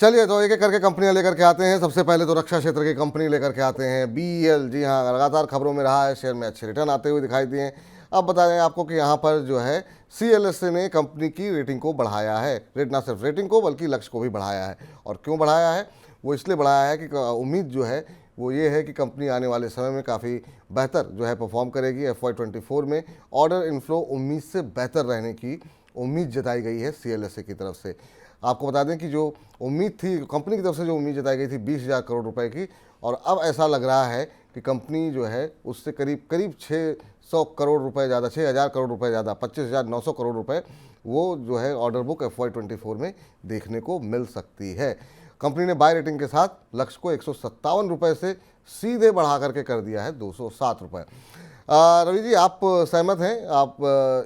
चलिए तो एक एक करके कंपनियां लेकर के आते हैं। सबसे पहले तो रक्षा क्षेत्र की कंपनी लेकर के आते हैं बीईएल। जी हाँ, लगातार खबरों में रहा है, शेयर में अच्छे रिटर्न आते हुए दिखाई दिए। अब बता दें आपको कि यहाँ पर जो है सीएलएसए ने कंपनी की रेटिंग को बढ़ाया है। रेट ना सिर्फ रेटिंग को बल्कि लक्ष्य को भी बढ़ाया है। और क्यों बढ़ाया है? वो इसलिए बढ़ाया है कि उम्मीद जो है वो ये है कि कंपनी आने वाले समय में काफ़ी बेहतर जो है परफॉर्म करेगी। FY24 में ऑर्डर इनफ्लो उम्मीद से बेहतर रहने की उम्मीद जताई गई है सीएलएसए की तरफ से। आपको बता दें कि जो उम्मीद थी कंपनी की तरफ से, जो उम्मीद जताई गई थी 20,000 करोड़ रुपए की, और अब ऐसा लग रहा है कि कंपनी जो है उससे करीब करीब 600 करोड़ रुपए ज़्यादा, 6,000 करोड़ रुपए ज़्यादा, 25,900 करोड़ रुपए वो जो है ऑर्डर बुक FY24 में देखने को मिल सकती है। कंपनी ने बाय रेटिंग के साथ लक्ष्य को 157 रुपये से सीधे बढ़ा करके कर दिया है 207 रुपये। रवि जी, आप सहमत हैं? आप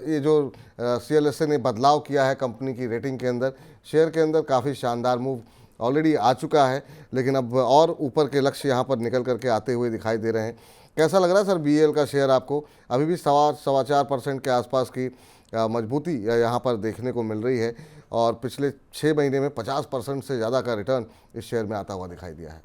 ये जो सीएलएसए ने बदलाव किया है कंपनी की रेटिंग के अंदर, शेयर के अंदर काफ़ी शानदार मूव ऑलरेडी आ चुका है, लेकिन अब और ऊपर के लक्ष्य यहाँ पर निकल करके आते हुए दिखाई दे रहे हैं। कैसा लग रहा है सर बीएल का शेयर आपको? अभी भी 4.25% के आसपास की मजबूती यहाँ पर देखने को मिल रही है, और पिछले 6 महीने में 50% से ज़्यादा का रिटर्न इस शेयर में आता हुआ दिखाई दिया है।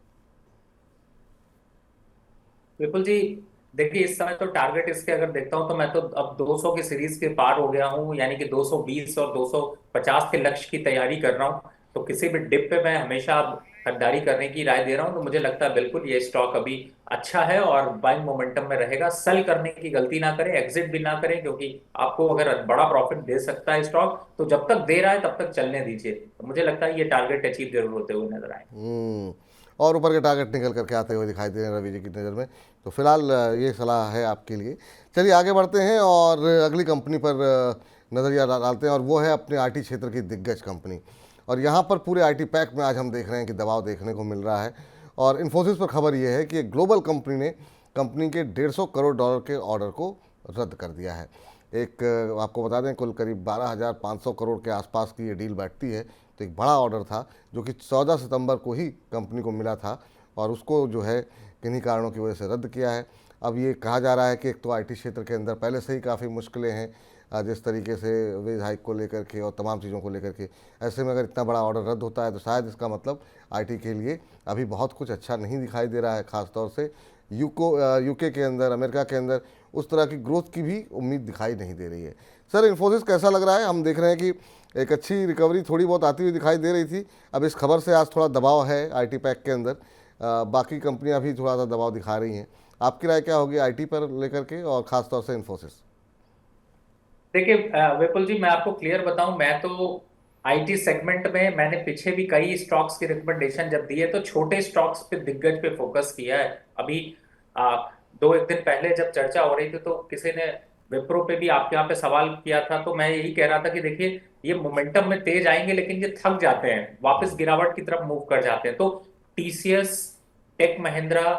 बिल्कुल जी। देखिए, इस समय तो टारगेट इसके अगर देखता हूं तो मैं तो अब 200 की सीरीज के पार हो गया हूं, यानी कि 220 और 250 के लक्ष्य की तैयारी कर रहा हूं। तो किसी भी डिप पे मैं हमेशा अब खरीदारी करने की राय दे रहा हूं। तो मुझे लगता है बिल्कुल ये स्टॉक अभी अच्छा है और बाइंग मोमेंटम में रहेगा। सेल करने की गलती ना करें, एग्जिट भी ना करें, क्योंकि आपको अगर बड़ा प्रॉफिट दे सकता है स्टॉक तो जब तक दे रहा है तब तक चलने दीजिए। तो मुझे लगता है ये टारगेट अचीव जरूर होते हुए नजर आए। और ऊपर के टारगेट निकल करके आते हुए दिखाई दे रहे हैं रवि जी की नज़र में। तो फिलहाल ये सलाह है आपके लिए। चलिए आगे बढ़ते हैं और अगली कंपनी पर नज़रिया डालते हैं, और वो है अपने आईटी क्षेत्र की दिग्गज कंपनी। और यहाँ पर पूरे आईटी पैक में आज हम देख रहे हैं कि दबाव देखने को मिल रहा है। और इन्फोसिस पर खबर ये है कि एक ग्लोबल कंपनी ने कंपनी के 150 करोड़ डॉलर के ऑर्डर को रद्द कर दिया है। एक आपको बता दें कुल करीब 12,500 करोड़ के आसपास की ये डील बैठती है। तो एक बड़ा ऑर्डर था जो कि 14 सितंबर को ही कंपनी को मिला था, और उसको जो है किन्हीं कारणों की वजह से रद्द किया है। अब ये कहा जा रहा है कि एक तो आईटी क्षेत्र के अंदर पहले से ही काफ़ी मुश्किलें हैं, जिस तरीके से वेज हाइक को लेकर के और तमाम चीज़ों को लेकर के। ऐसे में अगर इतना बड़ा ऑर्डर रद्द होता है तो शायद इसका मतलब आईटी के लिए अभी बहुत कुछ अच्छा नहीं दिखाई दे रहा है। ख़ासतौर से यूके के अंदर, अमेरिका के अंदर उस तरह की ग्रोथ की भी उम्मीद दिखाई नहीं दे रही है। सर इन्फोसिस कैसा लग रहा है? हम देख रहे हैं कि एक अच्छी रिकवरी थोड़ी बहुत आती हुई दिखाई दे रही थी। अब इस खबर से आज थोड़ा दबाव है आईटी पैक के अंदर। बाकी कंपनियां भी थोड़ा सा दबाव दिखा रही हैं। आपकी राय क्या होगी आईटी पर लेकर के, और ख़ासतौर से इन्फोसिस? देखिए विपुल जी, मैं आपको क्लियर बताऊं, मैं तो आईटी सेगमेंट में मैंने पीछे भी कई स्टॉक्स की रिकमेंडेशन जब दी है तो छोटे स्टॉक्स पे, दिग्गज पे फोकस किया है। अभी आ, दो एक दिन पहले जब चर्चा हो रही थी तो किसी ने विप्रो पे भी आपके यहाँ पे सवाल किया था, तो मैं यही कह रहा था कि देखिए ये मोमेंटम में तेज आएंगे लेकिन ये थक जाते हैं, वापस गिरावट की तरफ मूव कर जाते हैं। तो टीसीएस, टेक महिंद्रा,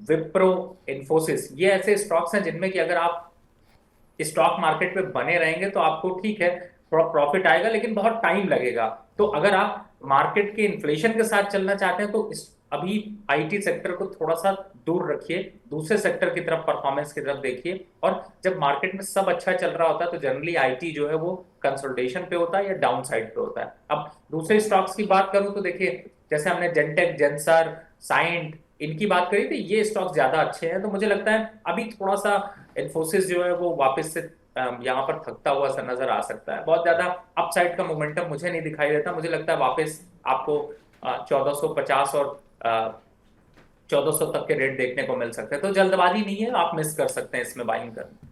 विप्रो, इन्फोसिस, ये ऐसे स्टॉक्स हैं जिनमें कि अगर आप स्टॉक मार्केट में बने रहेंगे तो आपको ठीक है थोड़ा प्रॉफिट आएगा, लेकिन बहुत टाइम लगेगा। तो अगर आप मार्केट के इन्फ्लेशन के साथ चलना चाहते हैं तो अभी आईटी सेक्टर को थोड़ा सा दूर रखिए, दूसरे सेक्टर की तरफ, परफॉर्मेंस की तरफ देखिए। और जब मार्केट में सब अच्छा चल रहा होता है तो जनरली आईटी जो है वो कंसोलिडेशन पे होता है या डाउन साइड पे होता है। अब दूसरे स्टॉक्स की बात करूं तो देखिए, जैसे हमने जेनटेक, जेंसर, साइंट, इनकी बात करी थी, ये स्टॉक्स ज्यादा अच्छे हैं। तो मुझे लगता है अभी थोड़ा सा इन्फोसिस जो है वो वापस से यहाँ पर थकता हुआ सा नजर आ सकता है। बहुत ज्यादा अपसाइड का मोमेंटम मुझे नहीं दिखाई देता। मुझे लगता है वापस आपको 1450 और 1400 तक के रेट देखने को मिल सकते हैं। तो जल्दबाजी नहीं है, आप मिस कर सकते हैं इसमें बाइंग करना।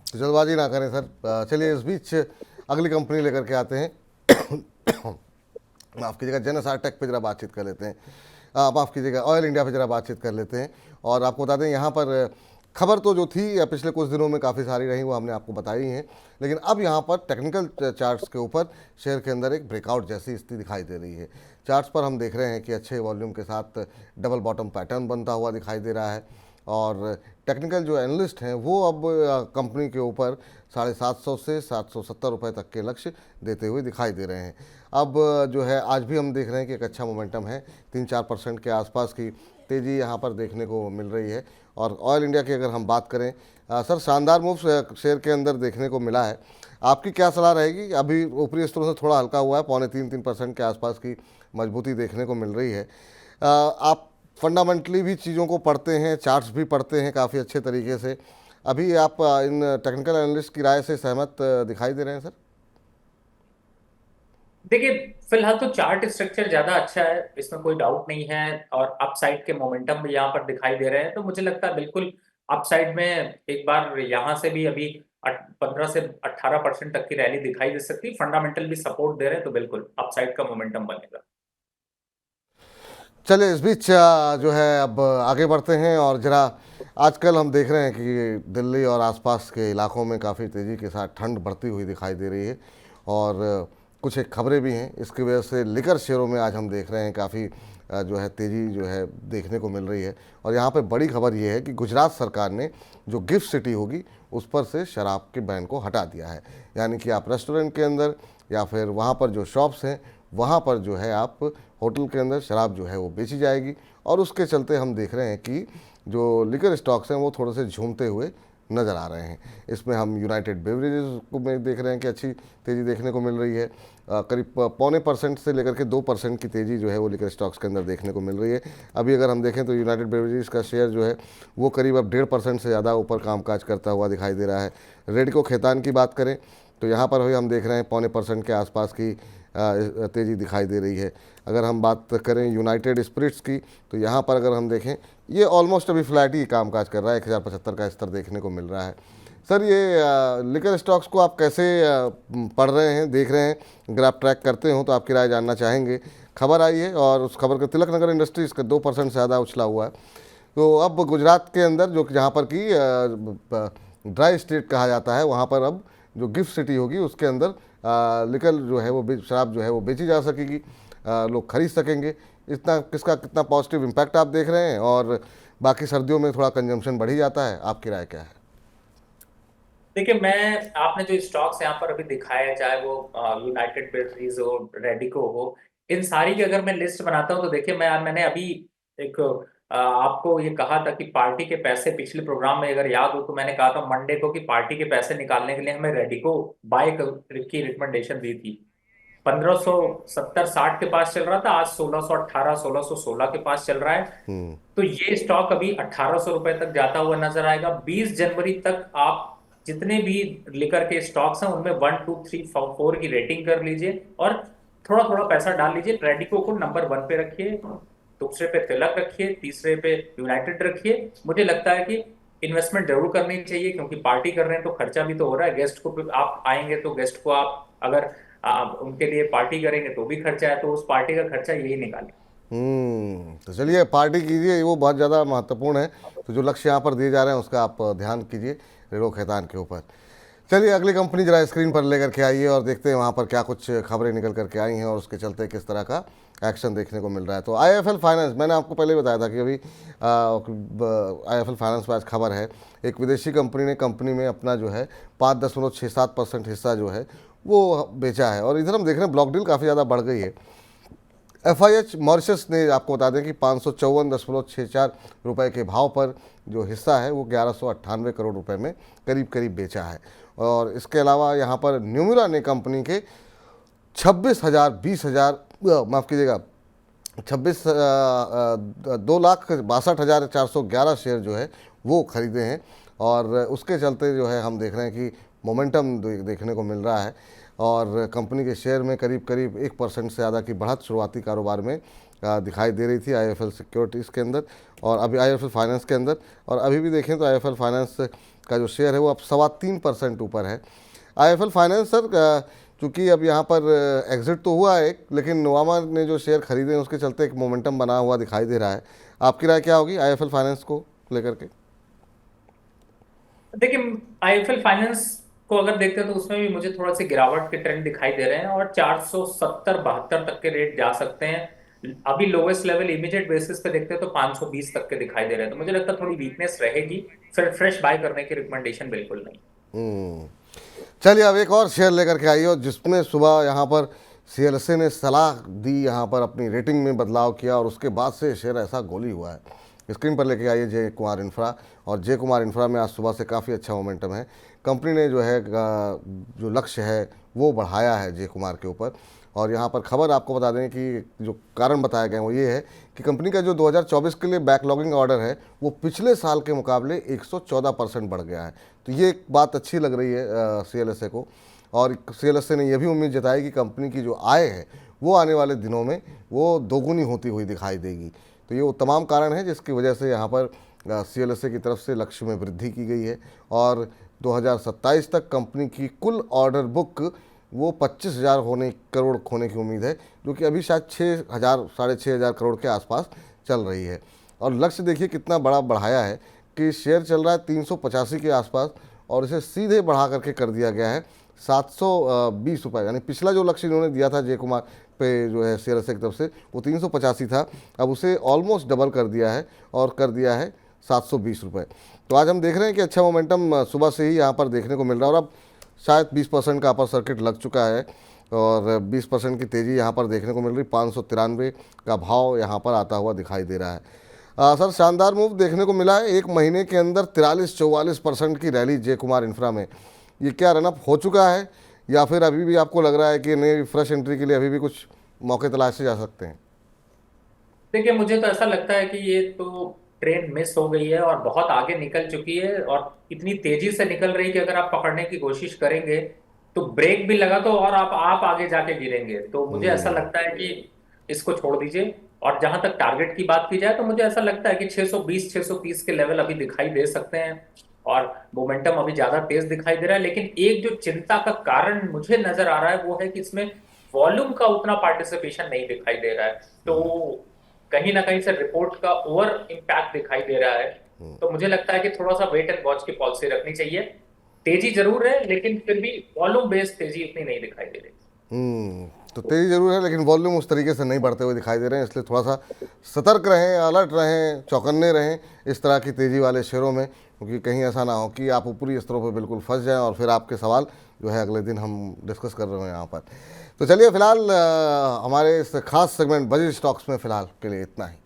तो जल्दबाजी ना करें सर। चलिए इस बीच अगली कंपनी लेकर के आते हैं। माफ़ कीजिएगा, जेनएसआर टेक पे जरा बातचीत कर लेते हैं। माफ़ कीजिएगा, ऑयल इंडिया पे जरा बातचीत कर लेते हैं। और आपको बता दें यहाँ पर खबर तो जो थी पिछले कुछ दिनों में काफ़ी सारी रही, वो हमने आपको बताई हैं। लेकिन अब यहाँ पर टेक्निकल चार्ट्स के ऊपर शेयर के अंदर एक ब्रेकआउट जैसी स्थिति दिखाई दे रही है। चार्ट्स पर हम देख रहे हैं कि अच्छे वॉल्यूम के साथ डबल बॉटम पैटर्न बनता हुआ दिखाई दे रहा है। और टेक्निकल जो एनालिस्ट हैं वो अब कंपनी के ऊपर 750 से 770 रुपये तक के लक्ष्य देते हुए दिखाई दे रहे हैं। अब जो है आज भी हम देख रहे हैं कि एक अच्छा मोमेंटम है, 3-4% के आसपास की तेज़ी यहाँ पर देखने को मिल रही है। और ऑयल इंडिया की अगर हम बात करें सर, शानदार मूव शेयर के अंदर देखने को मिला है। आपकी क्या सलाह रहेगी? अभी ऊपरी स्तरों से थोड़ा हल्का हुआ है, 2.75-3% के आसपास की मजबूती देखने को मिल रही है। आप फंडामेंटली भी चीज़ों को पढ़ते हैं, चार्ट्स भी पढ़ते हैं काफ़ी अच्छे तरीके से। अभी आप इन टेक्निकल एनालिस्ट की राय से सहमत दिखाई दे रहे हैं सर? देखिए, फिलहाल तो चार्ट स्ट्रक्चर ज्यादा अच्छा है, इसमें कोई डाउट नहीं है। और अपसाइड के मोमेंटम भी यहाँ पर दिखाई दे रहे हैं, तो मुझे लगता है बिल्कुल अपसाइड में एक बार यहाँ से भी अभी 15 से 18% तक की रैली दिखाई दे सकती है। फंडामेंटल भी सपोर्ट दे रहे हैं, तो बिल्कुल अपसाइड का मोमेंटम बनेगा। चलिए, इस बीच जो है अब आगे बढ़ते हैं और ज़रा आजकल हम देख रहे हैं कि दिल्ली और आसपास के इलाकों में काफ़ी तेज़ी के साथ ठंड बढ़ती हुई दिखाई दे रही है। और कुछ एक खबरें भी हैं, इसकी वजह से लिकर शेयरों में आज हम देख रहे हैं काफ़ी जो है तेज़ी जो है देखने को मिल रही है। और यहाँ पे बड़ी खबर ये है कि गुजरात सरकार ने जो गिफ्ट सिटी होगी उस पर से शराब के बैन को हटा दिया है। यानी कि आप रेस्टोरेंट के अंदर या फिर वहाँ पर जो शॉप्स हैं वहाँ पर जो है आप होटल के अंदर शराब जो है वो बेची जाएगी। और उसके चलते हम देख रहे हैं कि जो लिकर स्टॉक्स हैं वो थोड़े से झूमते हुए नज़र आ रहे हैं। इसमें हम यूनाइटेड बेवरेजेस को में देख रहे हैं कि अच्छी तेज़ी देखने को मिल रही है। करीब 0.25% से लेकर के 2% की तेज़ी जो है वो लिकर स्टॉक्स के अंदर देखने को मिल रही है। अभी अगर हम देखें तो यूनाइटेड बेवरेजेस का शेयर जो है वो करीब अब 1.5% से ज़्यादा ऊपर कामकाज करता हुआ दिखाई दे रहा है। रेडको खेतान की बात करें तो यहाँ पर भी हम देख रहे हैं 0.25% के आसपास की तेज़ी दिखाई दे रही है। अगर हम बात करें यूनाइटेड स्पिरिट्स की तो यहाँ पर अगर हम देखें ये ऑलमोस्ट अभी फ्लैट ही कामकाज कर रहा है, 1075 का स्तर देखने को मिल रहा है। सर, ये लिकर स्टॉक्स को आप कैसे पढ़ रहे हैं, देख रहे हैं? अगर आप ट्रैक करते हो तो आपकी राय जानना चाहेंगे। खबर आई है और उस खबर के तिलक नगर इंडस्ट्रीज़ का 2% से ज़्यादा उछला हुआ है। तो अब गुजरात के अंदर जो जहाँ पर कि ड्राई स्टेट कहा जाता है वहाँ पर अब जो गिफ्ट सिटी होगी उसके अंदर लिकर जो है वो शराब जो है वो बेची जा सकेगी, लोग खरीद सकेंगे। इतना किसका कितना पॉजिटिव इम्पैक्ट आप देख रहे हैं? और बाकी सर्दियों में थोड़ा कंजम्पशन बढ़ ही जाता है, आपकी राय क्या है? देखिए, मैं आपने जो स्टॉक्स यहाँ पर अभी दिखाया है, चाहे वो यूनाइटेड ब्रेवरीज हो, रेडिको हो, इन सारी की अगर मैं लिस्ट बनाता हूँ तो देखिए, मैंने अभी एक आपको ये कहा था कि पार्टी के पैसे, पिछले प्रोग्राम में अगर याद हो तो मैंने कहा था मंडे को कि पार्टी के पैसे निकालने के लिए हमें रेडिको बाय की रिकमेंडेशन दी थी। 1570-60 के पास चल रहा था, आज 1618 1616 के पास चल रहा है। तो ये स्टॉक अभी 1800 रुपए तक जाता हुआ नजर आएगा। 20 जनवरी तक आप जितने भी लिकर के स्टॉक्स हैं उनमें 1 2 3 4 की रेटिंग कर लीजिए और थोड़ा थोड़ा पैसा डाल लीजिए। रेडिको को नंबर 1 पे रखिए, दूसरे पे तिलक रखिए, तीसरे पे यूनाइटेड रखिए। मुझे लगता है कि इन्वेस्टमेंट जरूर करनी चाहिए, क्योंकि पार्टी कर रहे हैं तो खर्चा भी तो हो रहा है। गेस्ट को आप आएंगे तो गेस्ट को आप अगर आप उनके लिए पार्टी करेंगे तो भी खर्चा है, तो उस पार्टी का खर्चा यही निकालें। तो चलिए, पार्टी कीजिए, वो बहुत ज़्यादा महत्वपूर्ण है। तो जो लक्ष्य यहाँ पर दिए जा रहे हैं उसका आप ध्यान कीजिए रेडो खैतान के ऊपर। चलिए, अगली कंपनी जरा स्क्रीन पर लेकर के आइए और देखते हैं वहाँ पर क्या कुछ खबरें निकल करके आई हैं और उसके चलते किस तरह का एक्शन देखने को मिल रहा है। तो आईएफएल फाइनेंस, मैंने आपको पहले ही बताया था कि अभी आईएफएल फाइनेंस पर आज खबर है, एक विदेशी कंपनी ने कंपनी में अपना जो है 5.67% हिस्सा जो है वो बेचा है। और इधर हम देख रहे हैं ब्लॉक डील काफ़ी ज़्यादा बढ़ गई है। एफआईएच मॉरिशस ने, आपको बता दें कि 554.64 रुपये के भाव पर जो हिस्सा है वो 1198 करोड़ रुपए में करीब करीब बेचा है। और इसके अलावा यहाँ पर न्यूमिरा ने कंपनी के 2,62,411 शेयर जो है वो खरीदे हैं। और उसके चलते जो है हम देख रहे हैं कि मोमेंटम देखने को मिल रहा है और कंपनी के शेयर में करीब करीब 1% से ज़्यादा की बढ़त शुरुआती कारोबार में दिखाई दे रही थी आईएफएल सिक्योरिटीज़ के अंदर और अभी आईएफएल फाइनेंस के अंदर। और अभी भी देखें तो आईएफएल फाइनेंस का जो शेयर है वो अब 3.25% ऊपर है। आईएफएल फाइनेंस सर, चूँकि अब यहाँ पर एग्जिट तो हुआ है लेकिन नोवामा ने जो शेयर खरीदे हैं उसके चलते एक मोमेंटम बना हुआ दिखाई दे रहा है। आपकी राय क्या होगी आईएफएल फाइनेंस को लेकर के? देखिए, आईएफएल फाइनेंस को अगर देखते हैं तो उसमें भी मुझे थोड़ा सी गिरावट के ट्रेंड दिखाई दे रहे हैं और 470-72 तक के रेट जा सकते हैं। अभी लोवेस्ट लेवल इमीडिएट बेसिस पे देखते हैं तो 520 तक के दिखाई दे रहे हैं, तो मुझे लगता है थोड़ी वीकनेस रहेगी। फिर फ्रेश बाय करने की रिकमेंडेशन बिल्कुल नहीं। चलिए, अब एक और शेयर लेकर के आइए और जिसमें सुबह यहाँ पर CLSA ने सलाह दी, यहाँ पर अपनी रेटिंग में बदलाव किया और उसके बाद से शेयर ऐसा गोली हुआ है। स्क्रीन पर लेके आइए जय कुमार इंफ्रा, और जय कुमार इंफ्रा में आज सुबह से काफ़ी अच्छा मोमेंटम है। कंपनी ने जो है जो लक्ष्य है वो बढ़ाया है जय कुमार के ऊपर। और यहाँ पर खबर आपको बता दें कि जो कारण बताया गया वो ये है कि कंपनी का जो 2024 के लिए बैकलॉगिंग ऑर्डर है वो पिछले साल के मुकाबले 114% बढ़ गया है। तो ये एक बात अच्छी लग रही है CLSA को। और CLSA ने यह भी उम्मीद जताई कि कंपनी की जो आय है वो आने वाले दिनों में वो दोगुनी होती हुई दिखाई देगी। तो ये वो तमाम कारण हैं जिसकी वजह से यहाँ पर CLSA की तरफ से लक्ष्य में वृद्धि की गई है। और 2027 तक कंपनी की कुल ऑर्डर बुक वो 25,000 करोड़ होने की उम्मीद है, जो कि अभी शायद 6,000 6,500 करोड़ के आसपास चल रही है। और लक्ष्य देखिए कितना बड़ा बढ़ाया है कि शेयर चल रहा है 385 के आसपास और इसे सीधे बढ़ा करके कर दिया गया है 720 रुपये। यानी पिछला जो लक्ष्य इन्होंने दिया था जय कुमार पे जो है CLSA की तरफ से वो 385 था, अब उसे ऑलमोस्ट डबल कर दिया है और कर दिया है 720 रुपये। तो आज हम देख रहे हैं कि अच्छा मोमेंटम सुबह से ही यहाँ पर देखने को मिल रहा है और अब शायद 20% का अपर सर्किट लग चुका है और 20% की तेज़ी यहाँ पर देखने को मिल रही। 593 का भाव यहाँ पर आता हुआ दिखाई दे रहा है। सर शानदार मूव देखने को मिला है, एक महीने के अंदर 43-44% की रैली जय कुमार इंफ्रा में। ये क्या रनअप हो चुका है या फिर अभी भी आपको लग रहा है कि नए फ्रेश एंट्री के लिए अभी भी कुछ मौके तलाशे जा सकते हैं? देखिए, मुझे तो ऐसा लगता है कि ये तो ट्रेन मिस हो गई है और बहुत आगे निकल चुकी है और इतनी तेजी से निकल रही कि अगर आप पकड़ने की कोशिश करेंगे तो ब्रेक भी लगा तो और आप आगे जाके गिरेंगे। तो मुझे ऐसा लगता है कि इसको छोड़ दीजिए। और जहां तक टारगेट की बात की जाए तो मुझे ऐसा लगता है कि 620 630 के लेवल अभी दिखाई दे सकते हैं और मोमेंटम अभी ज्यादा तेज दिखाई दे रहा है। लेकिन एक जो चिंता का कारण मुझे नजर आ रहा है वो है कि इसमें वॉल्यूम का उतना पार्टिसिपेशन नहीं दिखाई दे रहा है। तो कहीं ना कहीं से रिपोर्ट का ओवर इम्पैक्ट दिखाई दे रहा है। तो मुझे लगता है कि थोड़ा सा वेट एंड वॉच की पॉलिसी रखनी चाहिए। तेजी जरूर है लेकिन फिर भी वॉल्यूम बेस्ड तेजी इतनी नहीं दिखाई दे रही। तो तेज़ी जरूर है लेकिन वॉल्यूम उस तरीके से नहीं बढ़ते हुए दिखाई दे रहे हैं, इसलिए थोड़ा सा सतर्क रहें, अलर्ट रहें, चौकन्ने रहें इस तरह की तेज़ी वाले शेयरों में, क्योंकि कहीं ऐसा ना हो कि आप ऊपरी स्तरों पर बिल्कुल फंस जाएं और फिर आपके सवाल जो है अगले दिन हम डिस्कस कर रहे हैं यहाँ पर। तो चलिए फिलहाल हमारे इस खास सेगमेंट बजट स्टॉक्स में फ़िलहाल के लिए इतना ही।